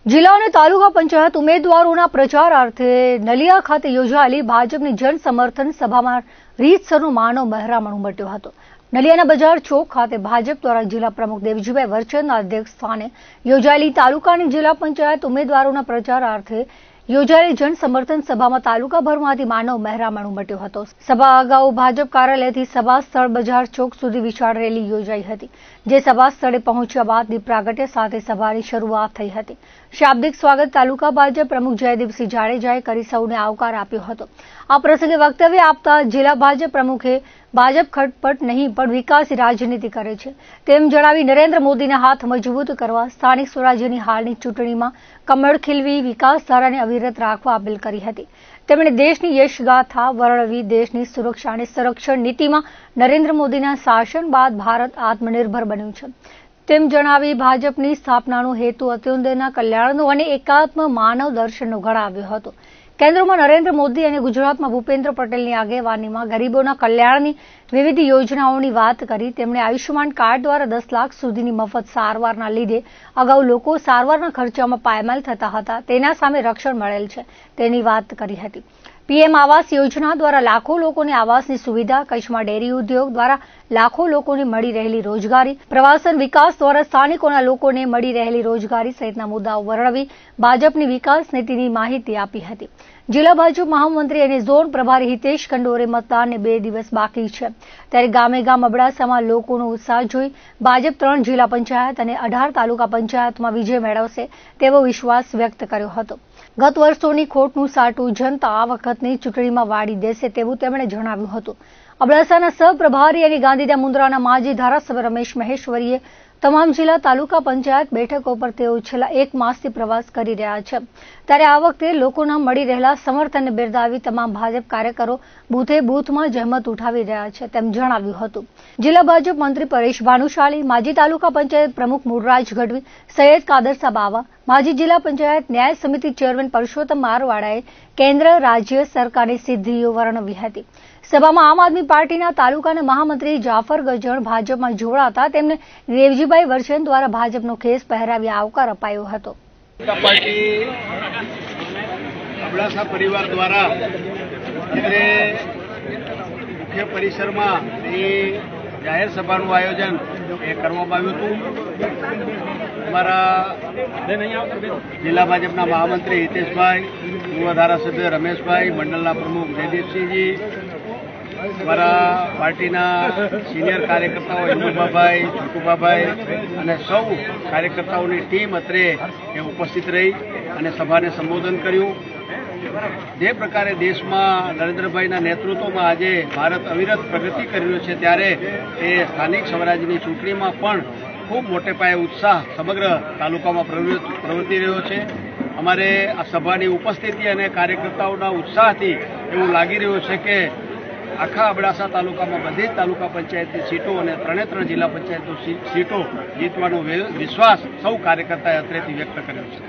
જિલ્લા અને તાલુકા પંચાયત ઉમેદવારોના પ્રચારાર્થે નલિયા ખાતે યોજાયેલી ભાજપની જન સમર્થન સભામાં રીતસરનો માનવ મહેરામણ ઉમટ્યો હતો। નલિયાના બજાર ચોક ખાતે ભાજપ દ્વારા જિલ્લા પ્રમુખ દેવજીભાઈ વરચંદના અધ્યક્ષ સ્થાને યોજાયેલી તાલુકાની જિલ્લા પંચાયત ઉમેદવારોના પ્રચારાર્થે યોજાયેલી જન સમર્થન સભામાં તાલુકાભરમાંથી માનવ મહેરામણ ઉમટ્યો હતો। સભા અગાઉ ભાજપ કાર્યાલયથી સભા સ્થળ બજાર ચોક સુધી વિશાળ રેલી યોજાઈ હતી, જે સભા સ્થળે પહોંચ્યા બાદ દીપ પ્રાગટ્ય સાથે સભાની શરૂઆત થઈ હતી। શાબ્દિક સ્વાગત તાલુકા ભાજપ પ્રમુખ જયદીપસિંહ જાડેજાએ કરી સૌને આવકાર આપ્યો હતો। આ પ્રસંગે વક્તવ્ય આપતા જિલ્લા ભાજપ પ્રમુખે ભાજપ ખટપટ નહીં પણ વિકાસની રાજનીતિ કરે છે તેમ જણાવી નરેન્દ્ર મોદીના હાથ મજબૂત કરવા, સ્થાનિક સ્વરાજ્યની હાલની ચૂંટણીમાં કમળ ખીલવી, વિકાસ ધારાને અવિરત રાખવા અપીલ કરી હતી। તેમણે દેશની યશગાથા વર્ણવી દેશની સુરક્ષા અને સંરક્ષણ નીતિમાં નરેન્દ્ર મોદીના શાસન બાદ ભારત આત્મનિર્ભર બન્યું છે તેમ જણાવી ભાજપની સ્થાપનાનો હેતુ અત્યોદયના કલ્યાણનો અને એકાત્મ માનવ દર્શનનો ગણાવ્યો હતો। કેન્દ્રમાં નરેન્દ્ર મોદી અને ગુજરાતમાં ભૂપેન્દ્ર પટેલની આગેવાનીમાં ગરીબોના કલ્યાણની વિવિધ યોજનાઓની વાત કરી। તેમણે આયુષ્યમાન કાર્ડ દ્વારા 10 લાખ સુધીની મફત સારવારના લીધે અગાઉ લોકો સારવારના ખર્ચામાં પાયમાલ થતા હતા, તેના સામે રક્ષણ મળેલ છે તેની વાત કરી હતી। પીએમ આવાસ યોજના દ્વારા લાખો લોકોને આવાસની સુવિધા, કચ્છમાં ડેરી ઉદ્યોગ દ્વારા લાખો લોકોને મળી રહેલી રોજગારી, પ્રવાસન વિકાસ દ્વારા સ્થાનિકોના લોકોને મળી રહેલી રોજગારી સહિતના મુદ્દાઓ વર્ણવી ભાજપની વિકાસ નીતિની માહિતી આપી હતી। જિલ્લા ભાજપ મહામંત્રી અને ઝોન પ્રભારી હિતેશ ખંડોરે મતદાનને 2 દિવસ બાકી છે ત્યારે ગામે ગામ અબડાસામાં લોકોનો ઉત્સાહ જોઈ ભાજપ 3 જિલ્લા પંચાયત અને 18 તાલુકા પંચાયતમાં વિજય મેળવશે તેવો વિશ્વાસ વ્યક્ત કર્યો હતો। ગત વર્ષોની ખોટનું સાટું જનતા આ વખતની ચૂંટણીમાં વાળી દેશે તેવું તેમણે જણાવ્યું હતું। અબડાસાના સહપ્રભારી અને ગાંધીધામ મુન્દ્રાના માજી ધારાસભ્ય રમેશ મહેશ્વરીએ તમામ જિલ્લા તાલુકા પંચાયત બેઠકો પર તેઓ છેલ્લા 1 માસથી પ્રવાસ કરી રહ્યા છે ત્યારે આ વખતે લોકોના મળી રહેલા સમર્થનને બિરદાવી તમામ ભાજપ કાર્યકરો બૂથમાં જહેમત ઉઠાવી રહ્યા છે તેમ જણાવ્યું હતું। જિલ્લા ભાજપ મંત્રી પરેશ ભાનુશાલી, માજી તાલુકા પંચાયત પ્રમુખ મૂળરાજ ગઢવી, સૈયદ કાદરસા બાવા, માજી જિલ્લા પંચાયત ન્યાય સમિતિ ચેરમેન પરસોત્તમ મારવાડાએ કેન્દ્ર રાજ્ય સરકારની સિદ્ધિઓ વર્ણવી હતી। સભામાં આમ આદમી પાર્ટીના તાલુકાના મહામંત્રી જાફર ગજણ ભાજપમાં જોડાતા તેમને દેવજીભાઈ વરચંદ દ્વારા ભાજપનો ખેસ પહેરાવી આવકાર અપાયો હતો। પાર્ટી અબડાસા પરિવાર દ્વારા મુખ્ય પરિસરમાં જાહેર સભાનું આયોજન કરવામાં આવ્યું હતું। અમારા જિલ્લા ભાજપના મહામંત્રી હિતેશભાઈ, પૂર્વ ધારાસભ્ય રમેશભાઈ, મંડળના પ્રમુખ જયદીપસિંહજી, અમારા પાર્ટીના સિનિયર કાર્યકર્તાઓ હિન્દુભાભાઈ, છોટુભાભાઈ અને સૌ કાર્યકર્તાઓની ટીમ અત્રે ઉપસ્થિત રહી અને સભાને સંબોધન કર્યું। જે પ્રકારે દેશમાં નરેન્દ્રભાઈના નેતૃત્વમાં આજે ભારત અવિરત પ્રગતિ કરી રહ્યો છે ત્યારે એ સ્થાનિક સ્વરાજ્યની ચૂંટણીમાં પણ ખૂબ મોટે પાયે ઉત્સાહ સમગ્ર તાલુકામાં પ્રવર્તી રહ્યો છે। અમારે આ સભાની ઉપસ્થિતિ અને કાર્યકર્તાઓના ઉત્સાહથી એવું લાગી રહ્યું છે કે આખા અબડાસા તાલુકામાં બધી જ તાલુકા પંચાયતની સીટો અને 3 જિલ્લા પંચાયતની સીટો જીતવાનો વિશ્વાસ સૌ કાર્યકર્તાએ અત્રેથી વ્યક્ત કર્યો છે।